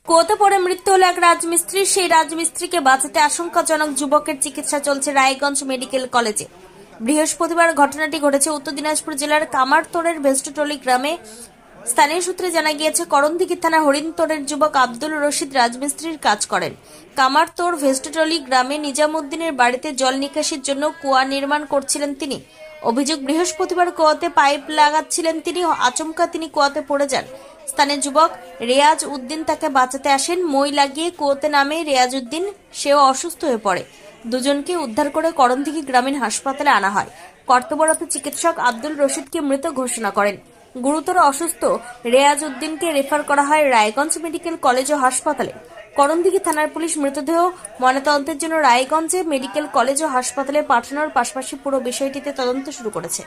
কুয়োতে পড়ে মৃত্যু হলো এক রাজমিস্ত্রি। সেই রাজমিস্ত্রিকে বাঁচাতে আশঙ্কাজনক যুবকের চিকিৎসা চলছে রায়গঞ্জ মেডিকেল কলেজে। বৃহস্পতিবার ঘটনাটি ঘটেছে উত্তর দিনাজপুর জেলার কামারতোড়ের ভেস্টটলি গ্রামে। স্থানীয় সূত্রে জানা গিয়েছে, করণদিঘি থানা হরিণতোড়ের যুবক আব্দুল রশিদ রাজমিস্ত্রির কাজ করেন। কামারতোড় ভেস্টটলি গ্রামে নিজামুদ্দিনের বাড়িতে জল নিকাশির জন্য কুয়া নির্মাণ করছিলেন তিনি। অভিযোগ, বৃহস্পতিবার কুয়াতে পাইপ লাগাচ্ছিলেন তিনি। আচমকা তিনি কুয়াতে পড়ে যান। স্থানীয় যুবক রেয়াজ উদ্দিন তাকে বাঁচাতে আসেন। মই লাগিয়ে কুয়োতে নামে রেয়াজ উদ্দিন, সেও অসুস্থ হয়ে পড়ে। দুজনকে উদ্ধার করে করণদিঘি গ্রামীণ হাসপাতালে আনা হয়। কর্তব্যরত চিকিৎসক আব্দুল রশিদকে মৃত ঘোষণা করেন। গুরুতর অসুস্থ রেয়াজ উদ্দিনকে রেফার করা হয় রায়গঞ্জ মেডিকেল কলেজ ও হাসপাতালে। করণদিঘি থানার পুলিশ মৃতদেহ ময়নাতদন্তের জন্য রায়গঞ্জে মেডিকেল কলেজ ও হাসপাতালে পাঠানোর পাশাপাশি পুরো বিষয়টিতে তদন্ত শুরু করেছে।